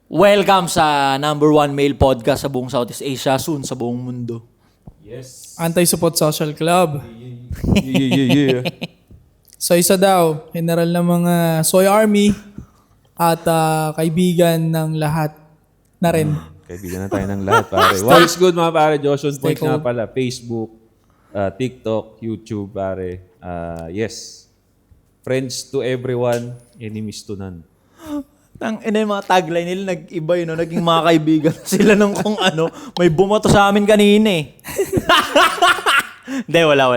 Welcome sa number one male podcast sa buong Southeast Asia, soon sa buong mundo. Yes. Anti-Support Social Club. Yeah. So isa daw, general ng mga Soy Army at kaibigan ng lahat na rin. Kaibigan na tayo ng lahat, pare. What is good, mga pare? Joshua Point Stay nga cool. pala. Facebook, TikTok, YouTube, pare. Yes. Friends to everyone, enemies to none. Ina yung mga tagline nila, nag-iba yun, no? Naging mga kaibigan sila nung kung ano, may bumoto sa amin kanina eh. Hindi, wala.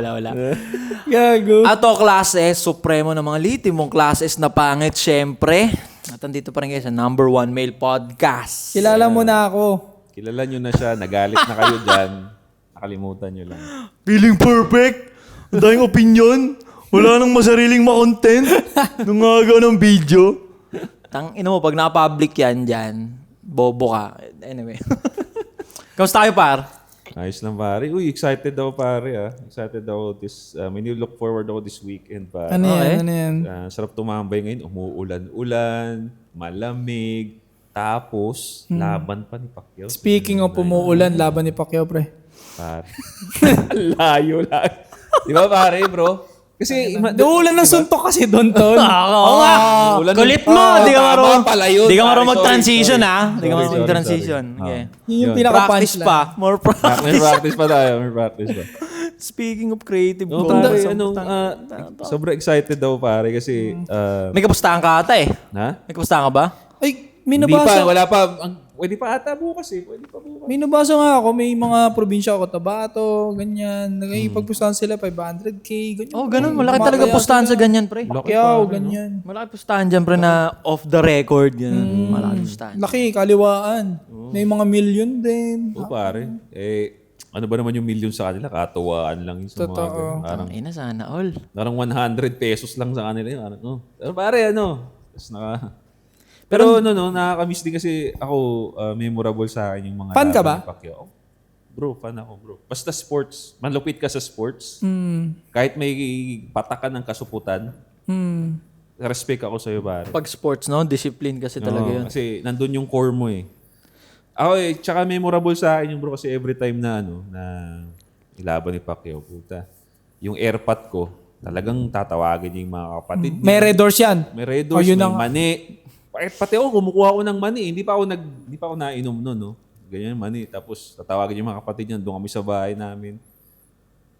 Gago. Ato classes, supremo ng mga litimong classes na pangit, syempre. At andito pa rin kayo sa number one male podcast. Kilala mo na ako. Kilala nyo na siya, nagalit na kayo dyan. Nakalimutan nyo lang. Feeling perfect. Ang daming opinion. Wala nang masariling makontent. Nung agaw ng video. Ina mo, pag na-public yan dyan, bobo ka. Anyway. Kamusta kayo, par? Ayos lang, pare. Uy, excited daw, pare. Excited daw this, may look forward ako this weekend, pare. Ano Okay. yan? Ano yan? Sarap tumambay ngayon. Umuulan-ulan, malamig. Tapos, laban pa ni Pacquiao. Speaking of umuulan, laban ni Pacquiao, pre. Pare. Layo lang. Di ba, pare, bro? Kasi, Uulan ng suntok kasi doon, tol. Oo nga. ulan Kulit ng- mo. Di ka tama marunong. pala yun, Di ka pare. marunong mag-transition, Sorry. ha? Di ka marunong Sorry. mag-transition. Okay. Yun yung Yun. Practice pinaka-punchline. pa. More May practice. practice pa tayo. May practice pa. Speaking of creative No, goals. pare, sobrang excited daw, pare. Kasi, May kapustahan ka ata eh. ha? May kapustahan ka ba? Ay, may Hindi pa, nabasa. wala pa. Pwede pa ata bukas eh. Pwede pa bukas. May nabasa nga ako, may mga probinsya ako, Tabato, ganyan. Nagpagpustahan sila, 500K, ganyan. Oh, ganun. Malaki talaga pustahan sa ganyan, pre. Pacquiao, ganyan. Malaki pustahan dyan, pre, na off the record. Ganun. Malaki pustahan. Laki, kaliwaan. May mga million din. Oo, pare. Ano ba naman yung million sa kanila? Katuwaan lang yun sa mga Totoo. ganun. Parang, Ina, sana all. parang 100 pesos lang sa kanila yun. Parang, Pero pare, Tapos Pero nakakamiss din kasi ako, memorable sa akin yung mga Fan ka laban ba? ni Pacquiao. Bro, fan ako, bro. Basta sports, manlupit ka sa sports, Hmm. kahit may patakan ng kasuputan, Hmm. respect ako sa'yo, pare. Pag sports, no? Discipline kasi talaga Oo, yun. kasi nandun yung core mo eh. Ako tsaka memorable sa akin yung bro kasi every time na na ilaban ni Pacquiao, puta. Yung airpot ko, talagang tatawagin yung mga kapatid niya. May Red Doors yan. May Red Doors, Oh, yun may ang- mani. Pati ako, kumukuha ako ng mani. Hindi pa ako nainom noon, no? Ganyan mani. Tapos tatawagin yung mga kapatid niya. Doon kami sa bahay namin.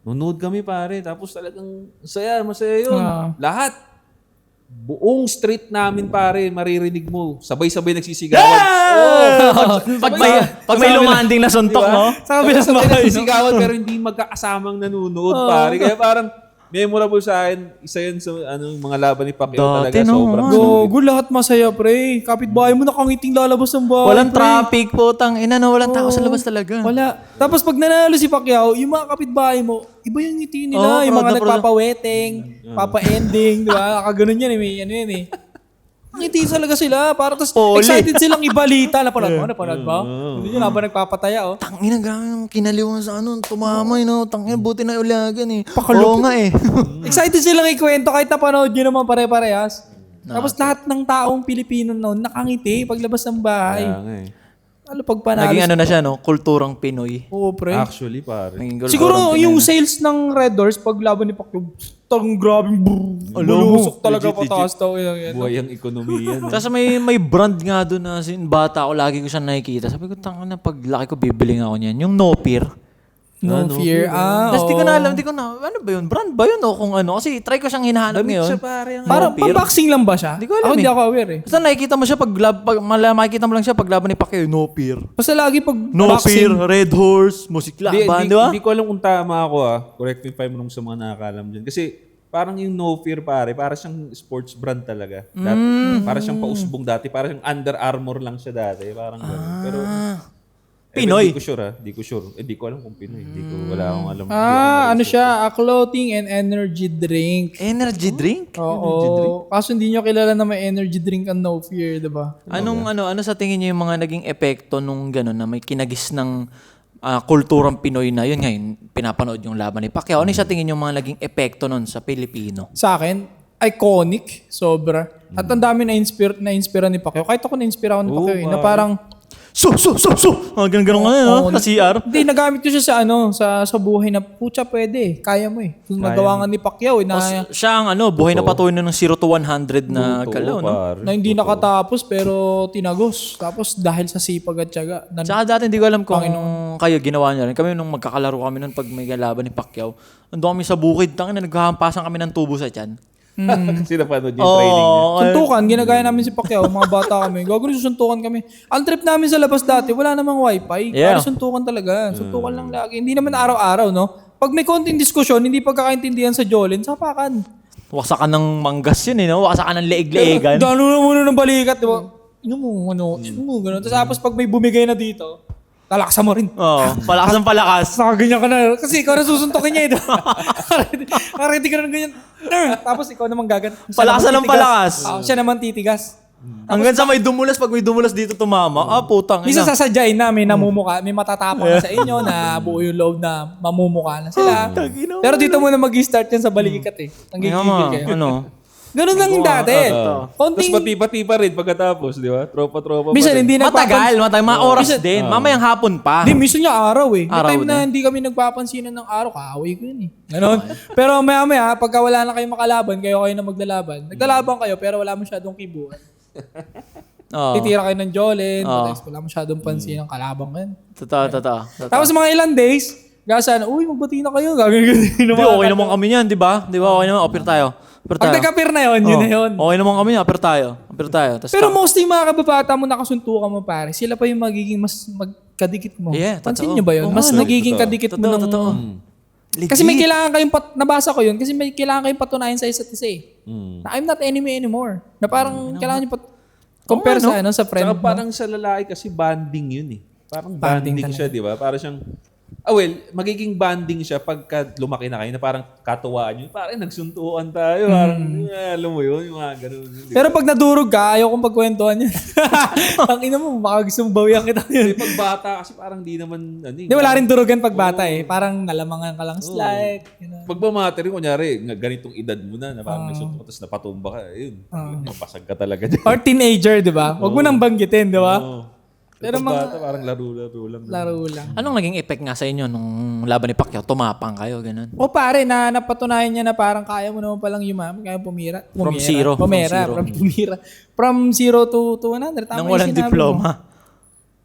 Nunood kami, pare. Tapos talagang masaya yun. Lahat. Buong street namin, pare, maririnig mo. Sabay-sabay nagsisigawan. Pag may lumanding na suntok, no? Sabi ng Sabay bahay, no? nagsisigawan pero hindi magkakasamang nanonood, pare. Kaya parang memorable sa akin. Isa yun sa yung mga laban ni Pacquiao Dati, talaga. no? Sobrang Gogo, lahat masaya, pre. Kapitbahay mo nakangiting lalabas ng bahay, Walang pre. traffic po, ina, no? Walang tao sa labas talaga. Wala. Tapos pag nanalo si Pacquiao, yung mga kapitbahay mo, iba yung ngiti nila. Oo, yung proud mga na proud. nagpapaweteng, papa-ending, di ba? Nakaganon yan, eh. May ano yan, eh. Ngiti talaga sila. Para tas Poli. excited silang ibalita. Napanood ba? Hindi nyo habang nagpapataya, oh. Tangina, grabe yung kinaliwan sa tumamay, no? Tangina, buti na ulagan, eh. Pakalupit. Oo nga, eh. Excited silang ikwento kahit napanood nyo naman pare-parehas. Tapos lahat ng taong Pilipino noon nakangiti paglabas ng bahay. Kaya nga eh. Ano pag panalo? Naging ano na siya, no? Kulturang Pinoy. Oo, pre. Actually, pare. Naging kulturang Siguro Pinoy yung na. sales ng Red Doors pag laban ni Pacquiao, talagang grabing bulusok talaga Legit, pataas daw yan. Buhay ang ekonomiya. No? Tapos may brand nga doon na bata ako, lagi ko siya nakikita. Sabi ko, tanga na, pag laki ko, bibili nga ako niyan. Yung No Fear. No fear. Tapos di ko na alam, ano ba yun? Brand ba yun o kung ano? Kasi try ko siyang hinahanap Damit ngayon. siya, pare. Ang Parang No Fear. pang-boxing lang ba siya? Di ko alam Ako hindi eh. ako aware eh. Basta nakikita mo siya makikita mo lang siya pag laban ni Pacquiao, No Fear. Basta lagi pag No boxing, Fear, Red Horse, Musik Laban, di ba? Hindi ko alam kung tama ako Correct me if I'm wrong sa mga nakakalam dyan. Kasi parang yung No Fear, pare, para siyang sports brand talaga. Para siyang pausbong dati. Para siyang Under Armour lang siya dati. Parang gano'n. Pero Pinoy. Hindi ko sure Hindi ko sure. Hindi ko alam kung Pinoy. Wala akong alam. ano siya, a clothing and energy drink. Energy drink? Oo. Kaso hindi nyo kilala na may energy drink ang No Fear, diba? Ano sa tingin niyo yung mga naging epekto nung gano'n na may kinagis ng kulturang Pinoy na yun ngayon, pinapanood yung laban ni Pacquiao. Ano sa tingin yung mga naging epekto nun sa Pilipino? Sa akin, iconic, sobra. At ang dami na-inspira ni Pacquiao. Kahit ako na-inspira ako ni Pacquiao, na parang, Su! Ganun ka Oo, na, CR. hindi, nagamit ko siya sa buhay na, putya pwede, kaya mo eh. Kung nagawa nga ni Pacquiao, Siya ang buhay na patuloy na ng 0 to 100 na galaw, no? pare. na hindi nakatapos pero tinagos. Tapos dahil sa sipag at tiyaga. Tsaka dati hindi ko alam kung kayo ginawa niya rin. Kami nung magkakalaro kami nun pag may laban ni Pacquiao, andun kami sa bukid, naghahampasan kami ng tubo sa tiyan. Kasi napanood yung training niya. Suntukan, ginagaya namin si Pacquiao, mga bata kami. Gagawin susuntukan kami. Ang trip namin sa labas dati, wala namang wifi. Yeah. Para suntukan talaga. Suntukan lang lagi. Hindi naman araw-araw, no? Pag may konting diskusyon, hindi pagkakaintindihan sa Jolin, sapakan. Waksakan ng manggas yun, no? Waksakan ng leeg-leegan. Dano na muna ng balikat, di ba? Ino mo, gano'n. Tapos pag may bumigay na dito, talaksa mo rin. Oo, palakas ng palakas. Nakaganyan ka na. Kasi ikaw na susuntokin niya ito. Ready ka na ng ganyan. Tapos ikaw naman gagan. Palakasan ng palakas. Siya naman titigas. Hanggang sa may dumulas, pag may dumulas dito tumama, putang Minsan ina. sasadyain na may namumuka, may matatapang na sa inyo na buo yung loob na mamumuka na sila. Pero dito muna mag-start yan sa balikat eh. Nanggigigil kayo. Ganun lang yung dati. Tapos pati-pati pa rin pagkatapos, di ba? Tropa-tropa pa Minsan rin. hindi Matagal, mga oras din. Mamayang hapon pa. Hindi, minsan niya araw eh. May Araw time na din. hindi kami nagpapansinan ng araw, kaaway ko yun eh. Ganon. Pero maya-maya, pagka wala na kayo makalaban, kayo na maglalaban. Naglalaban kayo pero wala masyadong kibuan. Titira kayo ng Jolin, wala masyadong pansin ng kalabang kayo. Totoo. Tapos mga ilang days, gasa na, uy, magbati na kayo. Gagawin. Hindi, okay naman kami yan, di ba? Di ba, okay naman, offer tayo. Pag nagka-pair na yun, yun na yun. Okay naman kami, offer tayo. Tas Pero mostly mga kababata mo nakasuntukan mo pare, sila pa yung magiging mas magkadikit mo. Yeah, Pansin totoo. niyo ba yun? Mas nagiging kadikit mo ng... Totoo. Kasi may kailangan kayong nabasa ko yun kasi may kailangan kayong patunayan sa isa't isa eh. Na I'm not enemy anymore. Na parang kailangan niyo compare sa friend Saka mo. parang sa lalaki kasi banding yun eh. Parang Banding banding siya, di ba? Para siyang, magiging banding siya pagka lumaki na kayo na parang katuwaan yun. Parang nagsuntuan tayo. Parang, alam mo yun, yung mga ganun. Di ba? Pero pag nadurog ka, ayaw kong pagkwentuhan yan. Ang ina mo, baka gusto mong bawian kita yun. Pag bata kasi parang di naman, Hindi, wala rin durugan pag bata eh. Parang nalamangan ka lang slight. Pag bumateri, kunyari, ganitong edad mo na parang nagsuntukan, tapos napatumba ka, yun. Mapasag ka talaga dyan. Or teenager, di ba? Huwag mo nang banggitin, di ba? Pero bata, parang laro-laro lang. Laro lang. Anong naging effect nga sa inyo nung laban ni Pacquiao? Tumapang kayo, ganun. O pare, napatunayan niya na parang kaya mo naman palang yumaman, kaya pumira. From zero. From 0 to 100. Tama Nang walang yung sinabi diploma.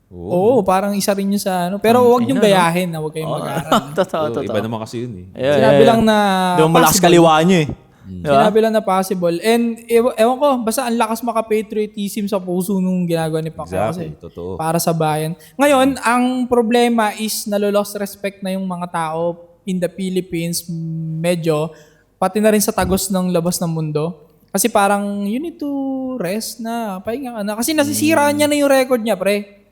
Oo, parang isa rin yun sa ano. Pero huwag niyong gayahin na huwag kayong mag-aaral. Totoo. Iba naman kasi yun eh. Sinabi lang na Doon malakas kaliwa nyo eh. Diba? Sinabi lang na possible. And ewan ko, basta ang lakas maka-patriotism sa puso nung ginagawa ni Pacquiao. Exactly, Kasi totoo. para sa bayan. Ngayon, ang problema is nalo-lost respect na yung mga tao in the Philippines, medyo, pati na rin sa tagos ng labas ng mundo. Kasi parang, you need to rest na, pahinga ka na. Kasi nasisira niya na yung record niya, pre.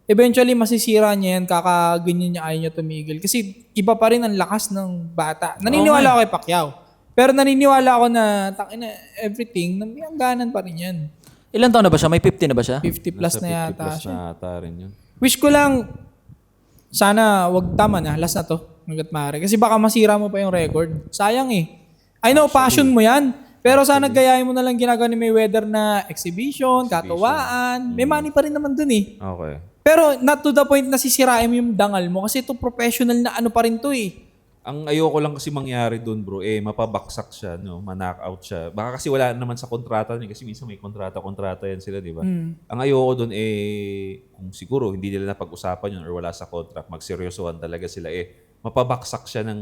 Eventually, masisira niya yan, kakaganyan niya, ayaw niya tumigil. Kasi iba pa rin ang lakas ng bata. Naniniwala ako kay Pacquiao. Pero naniniwala ako na, everything, may hangganan pa rin yan. Ilan taon na ba siya? May 50 na ba siya? 50 plus na yata 50 plus siya. na ata rin yun. Wish ko lang, sana wag tama na, last na to. Hanggat maaari. Kasi baka masira mo pa yung record. Sayang eh. I know, passion mo yan. Pero sana gayahin mo na lang ginagawa ni Mayweather na exhibition, katuwaan. May money pa rin naman dun eh. Okay. Pero not to the point na sisirain mo yung dangal mo. Kasi ito professional na ano pa rin to eh. Ang ayoko lang kasi mangyari doon, bro, mapabaksak siya, no, ma-knockout siya. Baka kasi wala naman sa kontrata niya kasi minsan may kontrata yan sila, di ba? Ang ayoko doon kung siguro hindi nila napag-usapan yun or wala sa contract, magseryosohan talaga sila mapabaksak siya ng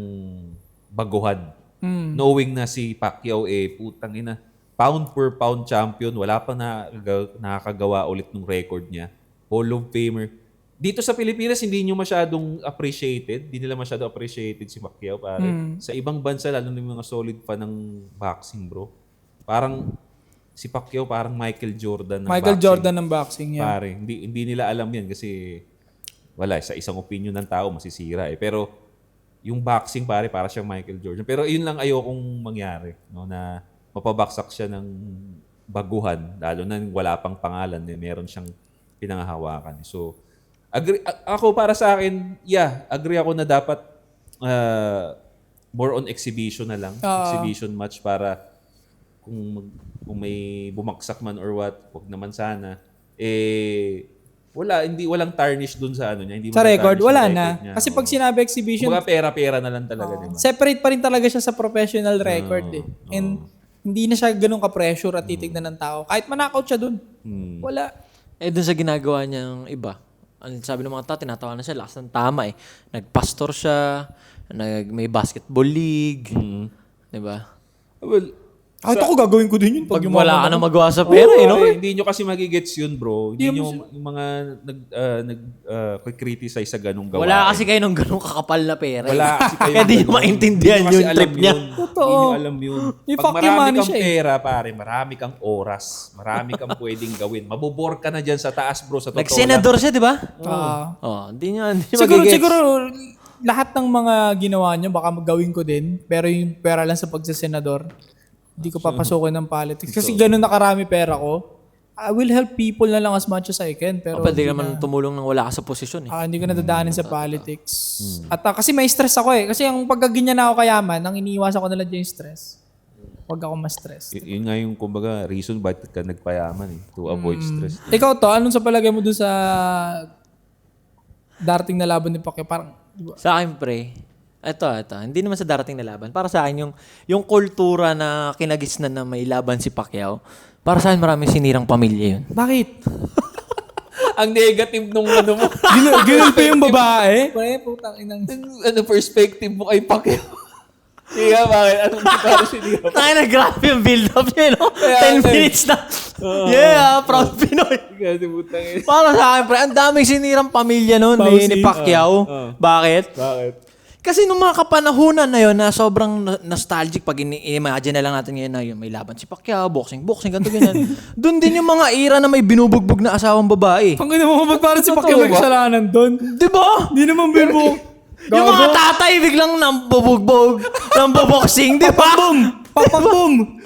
baguhan. Knowing na si Pacquiao putang ina, pound per pound champion, wala pa nakakagawa ulit ng record niya. Hall of Famer. Dito sa Pilipinas, hindi nyo masyadong appreciated. Hindi nila masyadong appreciated si Pacquiao, pare. Sa ibang bansa, lalo na yung mga solid fan ng boxing, bro. Parang si Pacquiao, parang Michael Jordan ng Michael boxing. Jordan ng boxing, yeah. Pare, hindi nila alam yan kasi wala, sa isang opinion ng tao, masisira Pero yung boxing, pare, para siyang Michael Jordan. Pero yun lang ayokong mangyari, no, na mapabaksak siya ng baguhan, lalo na wala pang pangalan, meron siyang pinanghahawakan. So, ako para sa akin, agree ako na dapat more on exhibition na lang. Exhibition match para kung may bumagsak man or what, wag naman sana. Walang tarnish dun sa ano niya. Hindi Sa mo record, na-tarnish wala yung na. record niya. Kasi pag sinabi exhibition, Kumbaga pera-pera na lang talaga, di ba? separate pa rin talaga siya sa professional record eh. And hindi na siya ganun ka-pressure at titignan ng tao. Kahit manakaut siya dun. Wala. Dun sa ginagawa niyang iba. Ang sabi ng mga tao, tinatawa na siya, lakas ng tama eh. Nagpastor siya, may basketball league. Di ba? Well, Kahit ako gagawin ko din yun. Pag wala ka na magawa sa pera eh, no? Hindi nyo kasi magigets yun, bro. Hindi nyo yung mga criticize sa ganung gawain. Wala kasi kayo nung ganun kakapal na pera. Wala kasi kayo. Kaya di nyo maintindihan yung trip niya. Totoo. Hindi nyo alam yun. May Pag fuck you marami money kang siya eh. pera, pare, marami kang oras, marami kang pwedeng gawin. Mabubor ka na dyan sa taas, bro, sa totoo lang. Nag-senador siya, di ba? Hindi nyo magigets. Siguro, lahat ng mga ginawa niyo, baka gawin ko din. Pero yung pera lang sa pagsasenador, hindi ko papasukin ng politics. Kasi ganun na karami pera ko. I will help people na lang as much as I can. Pero Pwede naman tumulong nang wala ka sa posisyon eh. hindi ko nadadaanin sa politics. At kasi may stress ako eh. Kasi yung pagkaganyan na ako kayaman, ang iniiwasan ko na lang yung stress. Huwag ako ma-stress. Yun nga yung, kumbaga, reason bakit ka nagpayaman eh. To avoid stress. Ikaw to, anong sa palagay mo dun sa darating na laban ni Pacquiao? Parang, diba? Sa akin, pre, ito. Hindi naman sa darating na laban. Para sa akin, yung kultura na kinagisnan na may laban si Pacquiao, para sa akin maraming sinirang pamilya yun. Bakit? Ang negative nung ano mo. Ganun pa yung babae? Pre, putang inang. Perspective mo kay Pacquiao. Kaya bakit? Anong para sinira? Tayo na grabe yung build-up niya, no? 10 minutes na. Proud Pinoy. Kasi butang eh. Para sa akin, pre, ang daming sinirang pamilya nun ni Pacquiao. Bakit? Bakit? Kasi nung mga kapanahunan na yun na sobrang nostalgic pag i-imagine na lang natin ngayon na yun, may laban si Pacquiao, boxing, ganito, ganyan. Doon din yung mga era na may binubugbog na asawang babae. Ang ina mo, ba't parang si Pacquiao may kasalanan doon? Di ba? Hindi naman bibog. Yung mga tatay biglang nambubugbog, nambuboxing, di ba? Papag-boom!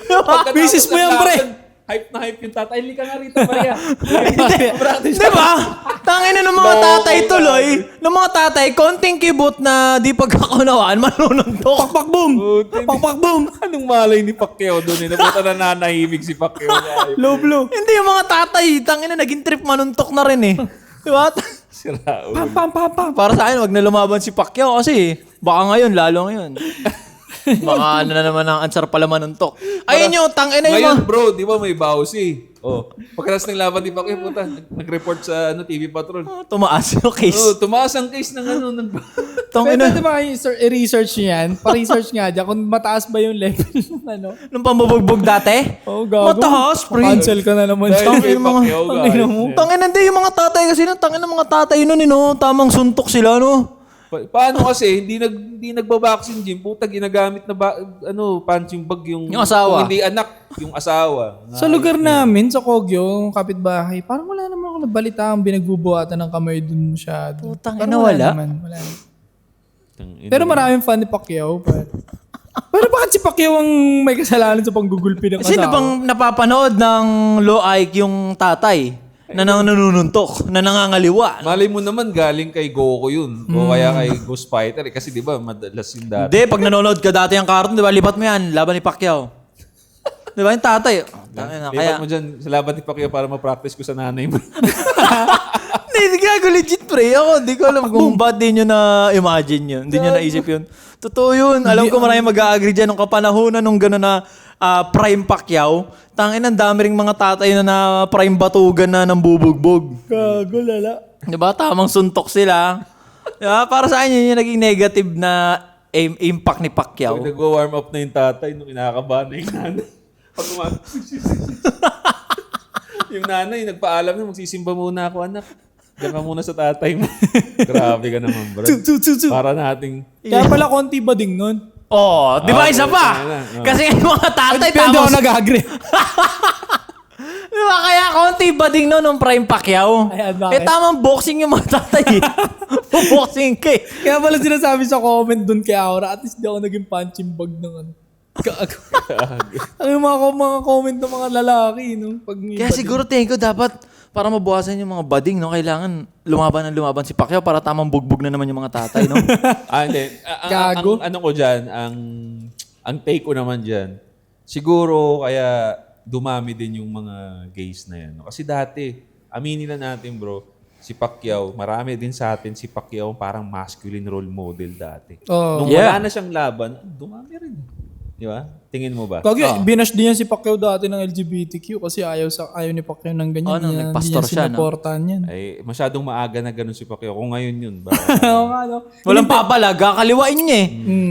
Bisis mo yan, pre! Hype na hype yung tatay. Hindi ka nga rito, Maria. Di ba? Tangina ng mga tatay tuloy, ng mga tatay, konting kibot na di pagkakunawaan, manununtok. Pakpak-boom! Pakpak-boom! Anong malay ni Pacquiao doon eh? Napunta na nanahimik si Pacquiao. Low blow. Hindi yung mga tatay, tangina naging trip manuntok na rin eh. Di ba? Sira. Pam! Para sa akin, wag na lumaban si Pacquiao kasi baka ngayon, lalo ngayon. Baka ano na naman ang answer pala manuntok. Ayun yung tangina yung Ngayon mga... bro, di ba may bawsi? Oh. Pagkatapos ng laban ni Pacquiao, puta, nag-report sa TV Patrol. Tumaas yung case. Tumaas ang case ng Tangina. Pwede ba i-research niyo yan? Pa-research nga dyan kung mataas ba yung level ng ano. Nung pambubugbog dati? Gago. Mataas, pre. Cancel ka na naman. Dahil kay Tangina mga... Pacquiao, Tangina mo. Tangina hindi yung mga tatay kasi tangina mga tatay nun, no? Tamang suntok sila, no? Paano kasi hindi nagba-vaccine Jim, puta ginagamit na punching bag yung asawa. Kung hindi anak, yung asawa. Sa lugar namin, sa Kogyo, yung kapitbahay, parang wala naman ako nabalita ang binagbubuhatan ng kamay dun masyado. Putang Parang ina, wala? naman, wala. Pero maraming fan ni Pacquiao. Pero bakit si Pacquiao ang may kasalanan sa panggugulpi ng asawa? Sino bang napapanood ng low IQ yung tatay na nanununtok, na nangangaliwa? Malay mo naman galing kay Goku yun. O kaya kay Ghost Fighter. Kasi di ba madalas yung dati. Hindi, pag nanonood ka dati ang cartoon, di ba, lipat mo yan, laban ni Pacquiao. Di ba, yung tatay. Tangina, Lipat mo dyan sa laban ni Pacquiao para ma-practice ko sa nanay mo. Hindi, gago legit pre. Ako, di ko alam kung ba't di nyo na-imagine yun. Hindi nyo naisip yun. Totoo yun. Alam ko marami mag-agree dyan nung kapanahonan nung gano'n na prime Pacquiao. Tangin, ang dami ring mga tatay na prime batugan na ng bubugbog. Gago, lala. Diba? Tamang suntok sila. Diba? Para sa akin, yun yung naging negative na impact ni Pacquiao. Pag nag-warm up na yung tatay, nung kinakabahan na yung nanay. Pag yung nanay, nagpaalam na, magsisimba muna ako, anak. Diyan ka muna sa tatay mo. Grabe ka naman, bro. Para nating... Kaya pala konti bading nun. Oh, di ba isa pa? Kasi yung mga tatay Pero ako tamang... nag-agree. Di ba kaya konti bading no nung prime Pacquiao? Ayan, bakit? Tamang boxing yung mga tatay. Boxing ka eh. Kaya pala sinasabi sa comment dun kay Aura, at least di ako naging punching bag ng ano. Gago. Ang mga comment ng mga lalaki, no? Pag Kaya siguro tingin ko dapat para mabawasan yung mga bading, no? Kailangan lumaban si Pacquiao para tamang bugbog na naman yung mga tatay, no? Hindi. Gago. Ang ano ko dyan, ang take ko naman dyan, siguro kaya dumami din yung mga gays na yan. No? Kasi dati, aminin na natin bro, si Pacquiao, marami din sa atin si Pacquiao parang masculine role model dati. Oh. Nung Yeah. wala na siyang laban, dumami rin. Di ba? Tingin mo ba? Kagi, binash din yan si Pacquiao dati ng LGBTQ kasi ayaw ni Pacquiao ng ganyan. nung Hindi nagpastor niya siya, no? sinuportahan yan. Ay, masyadong maaga na ganun si Pacquiao. Kung ngayon yun, ba? Oo nga, no? Walang papalag, kakaliwain niya eh.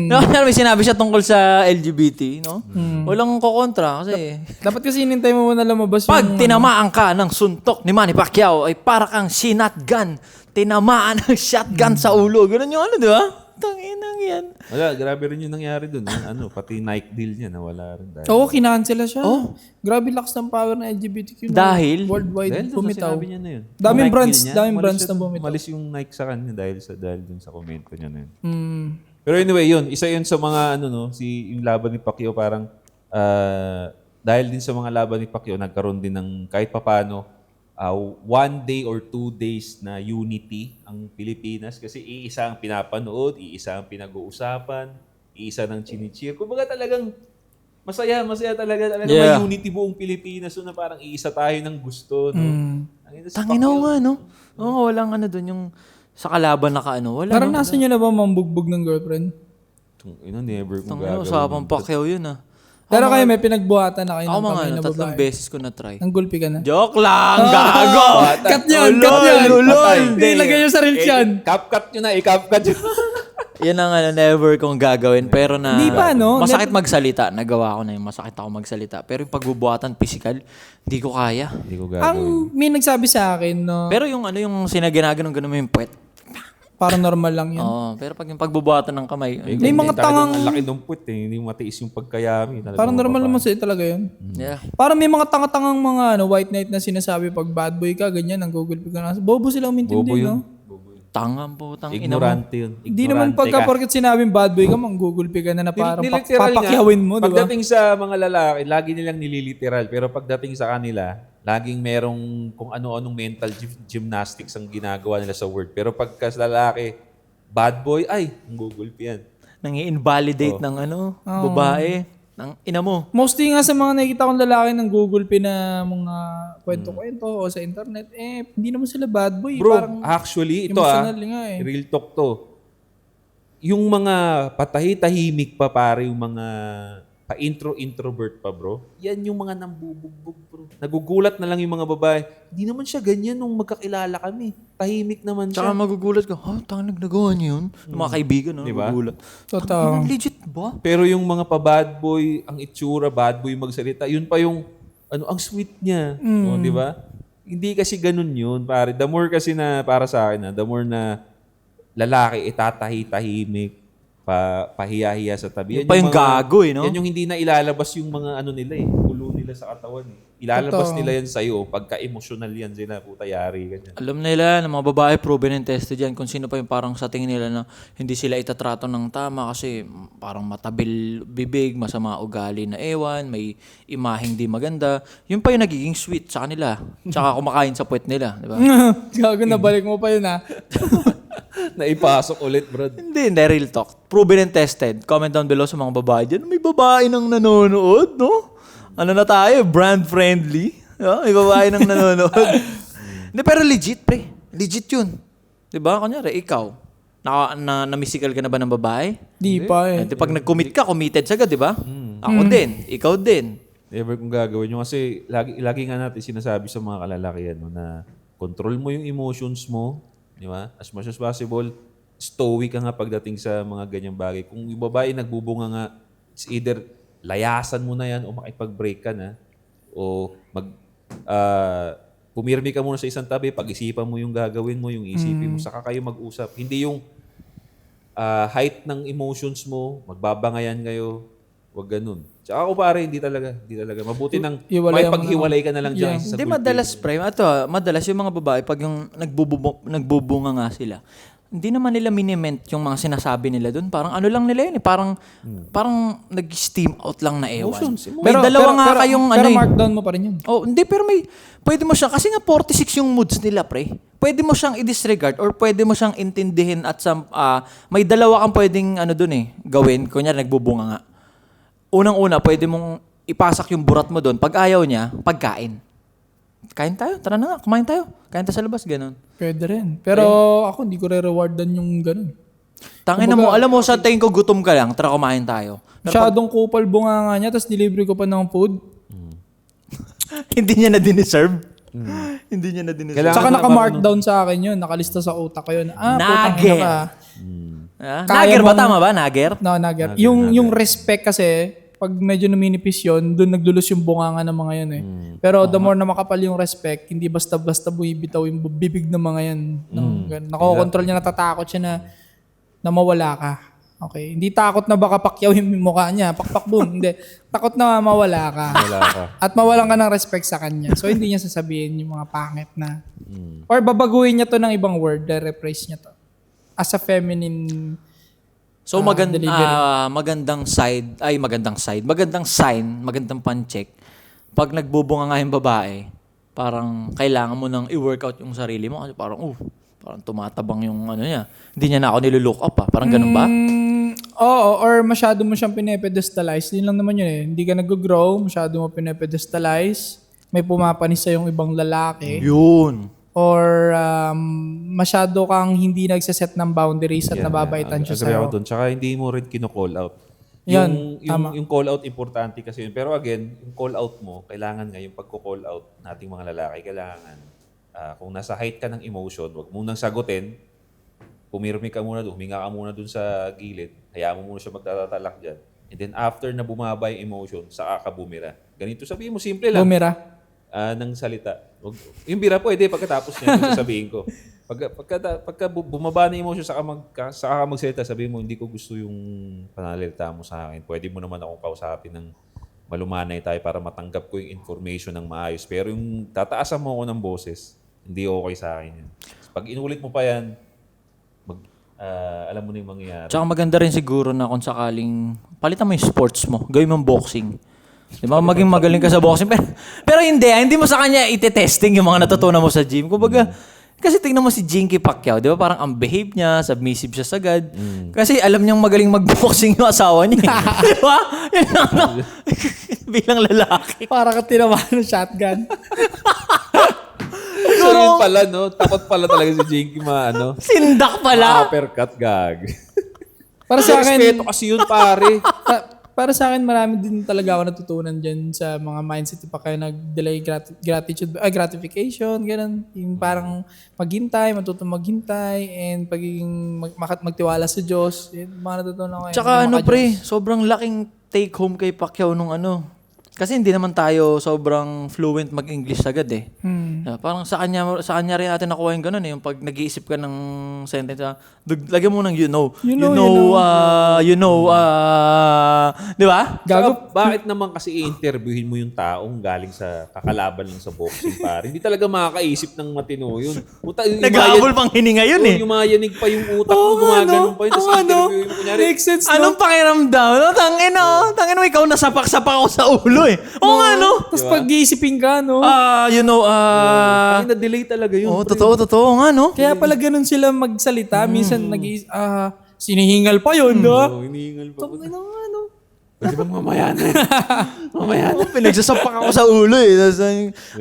No, may sinabi siya tungkol sa LGBT, no? Walang kokontra kasi Dapat kasi hinintay mo muna lumabas pag tinamaan ka ng suntok ni Manny Pacquiao ay para kang sinatgan. Tinamaan ng shotgun sa ulo. Ganun yung ano, di ba? Tanginang yan. Wala, grabe rin yung nangyari dun. Pati Nike deal niya, nawala rin. Dahil, Oo, kinansela siya. Grabe lakas ng power ng LGBTQ. Dahil? Worldwide dahil dun sa bumitaw. sinabi niya na yun. Daming Nike brands, deal niya, daming umalis brands yun- na bumitaw. Umalis yung Nike sa kanya dahil dun sa komento niya na yun. Mm. Pero anyway, yun. Isa yun sa mga, yung laban ni Pacquiao parang, dahil din sa mga laban ni Pacquiao, nagkaroon din ng kahit papano, 1 day or 2 days na unity ang Pilipinas kasi iisa ang pinapanood, iisa ang pinag-uusapan, iisa ng chinichir. Kumbaga talagang masaya talaga Yeah. may unity buong Pilipinas so na parang iisa tayo ng gusto. No? Si Tanginaw Pacquiao, nga, no? Oo, walang ano dun, yung sa kalaban na kaano. Wala, no? Naranasan niyo na ba mambugbog ng girlfriend? never kong Tanginaw, gagawin. usapang Pacquiao yun, ah. Pero kayo may pinagbuhatan na kayo Ako ng mga kamay ano, na 3 babae. beses ko na-try. Ang gulpi ka na. Joke lang, gago! Cut yan, cut Ulol, yan. ulol. Nilagay nyo sa reels yan. Cap-cut nyo na, i-cap-cut nyo. Yan ang ano, never kong gagawin. Pero na... Hindi pa, no? Masakit magsalita. Nagawa ko na yung masakit ako magsalita. Pero yung pagbubuhatan physical, hindi ko kaya. Hindi ko Ang may nagsabi sa akin, no, Pero yung ano, yung sinaginaganong ganun mo yung puwet. parang normal lang yun. Oo, pero pag yung pagbubuhatan ng kamay, May mga tangang- Ang laki ng puwet eh. Hindi matiis yung pagkayami. Talagang Parang normal mapapaan. naman sa'yo talaga yun. yeah. Parang may mga tanga-tangang mga white knight na sinasabi pag bad boy ka, ganyan, ang gugulpi ka na. Bobo silang Bobo mintindi, yun. no? Tangang po, ina mo. Ignorante yun. Hindi naman Ignorante pagka ka. porket sinabing bad boy ka, manggugulpi ka na parang Niliteral nga, papakyawin mo, di ba? Pagdating sa mga lalaki, lagi nilang nililiteral. Pero pagdating sa kanila, laging merong kung ano-anong mental gymnastics ang ginagawa nila sa word. Pero pagka sa lalaki, bad boy, ay, ang gugulpi yan. Nang-i-invalidate ng ano, babae. Ng ina mo. Mostly nga sa mga nakikita kong lalaki ng gugulpi na mga kwento-kwento o sa internet, hindi naman sila bad boy. Bro, Parang actually, ito emotional nga eh. real talk to. Yung mga patahi-tahimik pa pare, yung mga pa-introvert pa bro, yan yung mga nambubugbog bro. Nagugulat na lang yung mga babae. Hindi naman siya ganyan nung magkakilala kami. Tahimik naman Tsaka siya. magugulat ka, tangin nagawa niyo yun? Yung mga kaibigan, no? Diba? Magugulat. Totoo. Legit ba? Pero yung mga pa-bad boy, ang itsura, bad boy magsalita, yun pa yung, ang sweet niya. O, di ba? Hindi kasi ganun yun, pare. The more kasi na, para sa akin, the more na lalaki, itatahi-tahimik, pahiya-hiya sa tabi. Yung pa yung gago, no? Yan yung hindi na ilalabas yung mga nila ulo nila sa katawan. Ilalabas Totoo. nila yan sa'yo. Pagka-emotional yan sila, puta yari, ganyan. Alam nila ng mga babae, proven and tested yan kung sino pa yung parang sa tingin nila na hindi sila itatrato ng tama kasi parang matabil bibig, masama ugali na ewan, may imaheng di maganda. Yun pa yung nagiging sweet sa kanila. Tsaka kumakain sa puwet nila, di ba? Gago, nabalik mo pa yun ha. Naipasok ulit, bro. Hindi, real talk. Proven and tested. Comment down below sa mga babae dyan. May babae nang nanonood, no? Ano na tayo? Brand friendly. No? May babae nang nanonood. Hindi, pero legit, pre. Legit yun. Diba? Kunyari, ikaw. Na-mystical ka na ba ng babae? Di pa eh. Pag nag-commit ka, committed sagad, di ba? Ako din. Ikaw din. Never kong gagawin yun. Kasi lagi nga natin sinasabi sa mga kalalakihan no, na control mo yung emotions mo. Di ba? As much as possible, stoic ka nga pagdating sa mga ganyang bagay. Kung yung babae nagbubunga nga, it's either layasan mo na yan o makipag-break ka na o pumirmi ka muna sa isang tabi, pag-isipan mo yung gagawin mo, yung isipin mo, saka kayo mag-usap. Hindi yung height ng emotions mo, magbabangayan kayo, wag ganun. Tsaka ako pare, hindi talaga. Mabuti nang may paghiwalay ka na lang dyan. Sa Hindi, gulpi. madalas yung mga babae, pag yung nagbubunga nga sila, hindi naman nila miniment yung mga sinasabi nila doon. Parang ano lang nila yun eh. Parang nag-steam out lang na ewan. Emotions. May dalawa nga kayong pero ano eh. markdown mo pa rin yun. Oh, hindi, pero pwede mo siyang, kasi nga 46 yung moods nila, pre. Pwede mo siyang i-disregard or pwede mo siyang intindihin at may dalawa kang pwedeng ano dun eh, gawin. Kunyari, nagbubunga nga. Unang-una, pwede mong ipasak yung burat mo doon. Pag ayaw niya, pagkain. Kain tayo, tara na nga, kumain tayo. Kain tayo sa labas, ganun. Pwede rin. Pero ako, hindi ko re-rewardan yung ganun. Tangin na mo, alam mo, sa tingin ko gutom ka lang, tara kumain tayo. Masyadong kupal bunga nga niya, tapos delivery ko pa ng food. Hindi niya na dineserve. Hindi niya na dineserve. Kailangan Saka na naka-markdown sa akin yun. Nakalista sa utak ko yun. Putang Nugget. ina ka. Nager ba? mong- Tama ba? Nager? No, nugget. Yung respect kasi, pag medyo numinipis yun, doon nagdulos yung bunganga ng mga yun eh. Pero the more na makapal yung respect, hindi basta-basta buibitaw yung bibig ng mga yan. Nakokontrol niya, natatakot siya na mawala ka. Okay. Hindi takot na baka pakyaw yung mukha niya. Pakpak boom. Hindi. Takot na mawala ka. Wala ka. At mawalan ka ng respect sa kanya. So, hindi niya sasabihin yung mga pangit na. Or babaguhin niya to ng ibang word. Rephrase niya to. As a feminine. So delivery. magandang sign, magandang pan-check. Pag nagbubunga nga yung babae, parang kailangan mo nang i-workout yung sarili mo kasi parang parang tumatabang yung ano niya. Hindi niya na ako nilulook up parang ganun ba? Oo, or masyado mo siyang pinepedestalize. Yun lang naman yun eh. Hindi ka nag-grow, masyado mo pinepedestalize. May pumapanis sa yung ibang lalaki. Yun. Or masyado kang hindi nagsaset ng boundaries at nababaitan siya Agree ako sa'yo. dun. Tsaka hindi mo rin kino-call out. Yan, tama. Yung call out, importante kasi yun. Pero again, yung call out mo, kailangan nga yung pagko-call out nating mga lalaki, kailangan kung nasa height ka ng emotion, wag mo nang sagutin, pumirmi ka muna doon, huminga ka muna doon sa gilid, hayaan mo muna siya magtatatalak dyan. And then after na bumaba yung emotion, saka ka bumira. Ganito sabihin mo, simple lang. Bumira. Ng salita. Yung bira pwede pagkatapos niya, yung sasabihin ko. Pagka bumaba na yung emotion, saka ka magsalita, sabihin mo, hindi ko gusto yung pananalita mo sa akin. Pwede mo naman akong kausapin ng malumanay tayo para matanggap ko yung information ng maayos. Pero yung tataasan mo ako ng boses, hindi okay sa akin yan. Pag inulit mo pa yan, alam mo na yung mangyayari. Tsaka maganda rin siguro na kung sakaling palitan mo yung sports mo, gawin mo boxing. Di ba? Maging magaling ka sa boxing. Pero hindi mo sa kanya ite-testing yung mga natutunan mo sa gym. Kumbaga, kasi tingnan mo si Jinky Pacquiao, di ba? Parang ang behave niya, submissive siya sagad. Kasi alam niyang magaling mag-boxing yung asawa niya. Di ba? Yun lang, no? Bilang lalaki. Para ka tinamaan ng shotgun. So yun pala, no? Takot pala talaga si Jinky Sindak pala. uppercut gag. Para sa akin, Respeto kasi yun, pare. para sa akin, marami din talaga ako natutunan dyan sa mga mindset pa kaya nag-delay gratification, ganun. Yung parang maghintay, matutong maghintay, and pagiging magtiwala sa Diyos. Yung mga natutunan ko. Tsaka sobrang laking take home kay Pacquiao nung kasi hindi naman tayo sobrang fluent mag-English agad eh. Parang sa kanya rin natin nakuha yung ganun eh. Yung pag nag-iisip ka ng sentence, lagyan mo ng you know. Di ba? Gago, bakit naman kasi i-interviewin mo yung taong galing sa kakalaban lang sa boxing, pare? Hindi talaga makakaisip ng matino yun. Nag-aabol pang hininga yun eh. Yumayanig pa yung utak mo, gumaganon pa yun. Tapos interviewin mo, kunyari, Makes sense, Anong pakiramdam? Tangin mo, ikaw nasapak-sapak ako sa ulo eh. Oo nga, no? Tapos pag-iisipin ka, no? na-delay talaga yun. Oo, totoo nga, no? Kaya pala ganun sila magsalita. Minsan sinihingal pa yun, no? Hinihingal pa. Ano? Pwede bang mamaya na? Mamaya na. Pinagsasapak ako sa ulo eh. Tapos,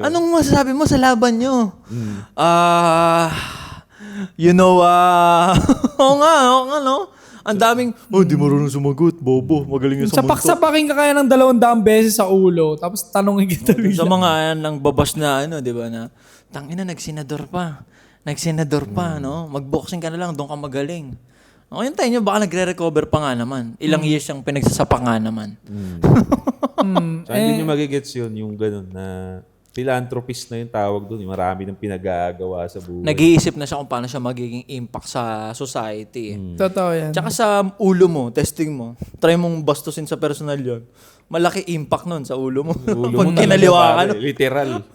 anong masasabi mo sa laban nyo? Oo nga, no? Ang daming, di marunong sumagot, bobo, magaling yung sa muntok. Sapak-sapakin ka kaya ng 200 beses sa ulo. Tapos tanongin kita Sa bigla. mga nang babas na di ba na, tangina, nagsenador pa, no? Magboxing ka na lang, doon ka magaling. O, yun tayo nyo, baka nagre-recover pa nga naman. Ilang years siyang pinagsasapak nga naman. So, hindi nyo magigets yun, yung ganun na philanthropist na yung tawag doon. Marami nang pinagagawa sa buhay. Nag-iisip na siya kung paano siya magiging impact sa society. Totoo yan. Tsaka sa ulo mo, testing mo, try mong bastusin sa personal yun. Malaki impact nun sa ulo mo. Pag kinaliwa ka. No? Literal.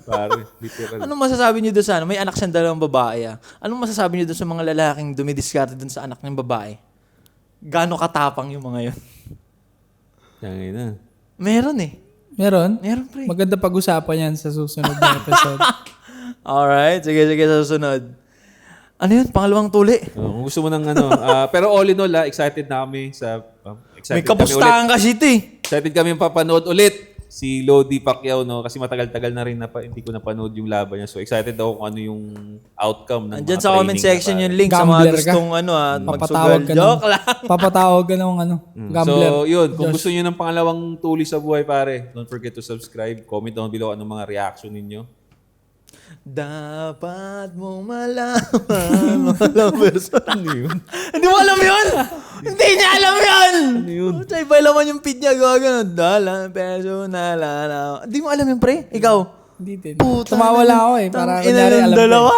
Anong masasabi niyo doon sa may anak siyang dalawang babae. Anong masasabi niyo doon sa mga lalaking dumidiskarte doon sa anak ng babae? Gaano katapang yung mga yun? Yan na. Meron eh. Meron, pre. Maganda pag-usapan yan sa susunod na episode. Alright, sige, sa susunod. Ano yun? Pangalawang tuli. Kung gusto mo ng pero all in all, excited na kami sa... May kapustahan kasi ito eh. Excited kami papanood ulit si Lodi Pacquiao, no? Kasi matagal-tagal na rin hindi ko napanood yung laban niya. So excited ako kung ano yung outcome ng Andyan mga sa comment training niya, section pare. yung link sa mga Gambler ka. gustong magsugal. Papatawag ka ng, Joke lang. papatawag ka ng gambler. So, yun. Kung Josh. gusto niyo ng pangalawang tuli sa buhay, pare, don't forget to subscribe. Comment down below anong mga reaction ninyo. Dapat mong malaman. Walang person. Ano yun? Hindi mo alam yun? Hindi niya alam yun! Ano yun? Sa iba laman yung feed niya. Gagano. Dalang peso na lala. Hindi mo alam yun, pre? Ikaw? Hindi din. Puta Tumawa na- lang ako eh. Para Tang ina kunyari ng alam ko eh. dalawa.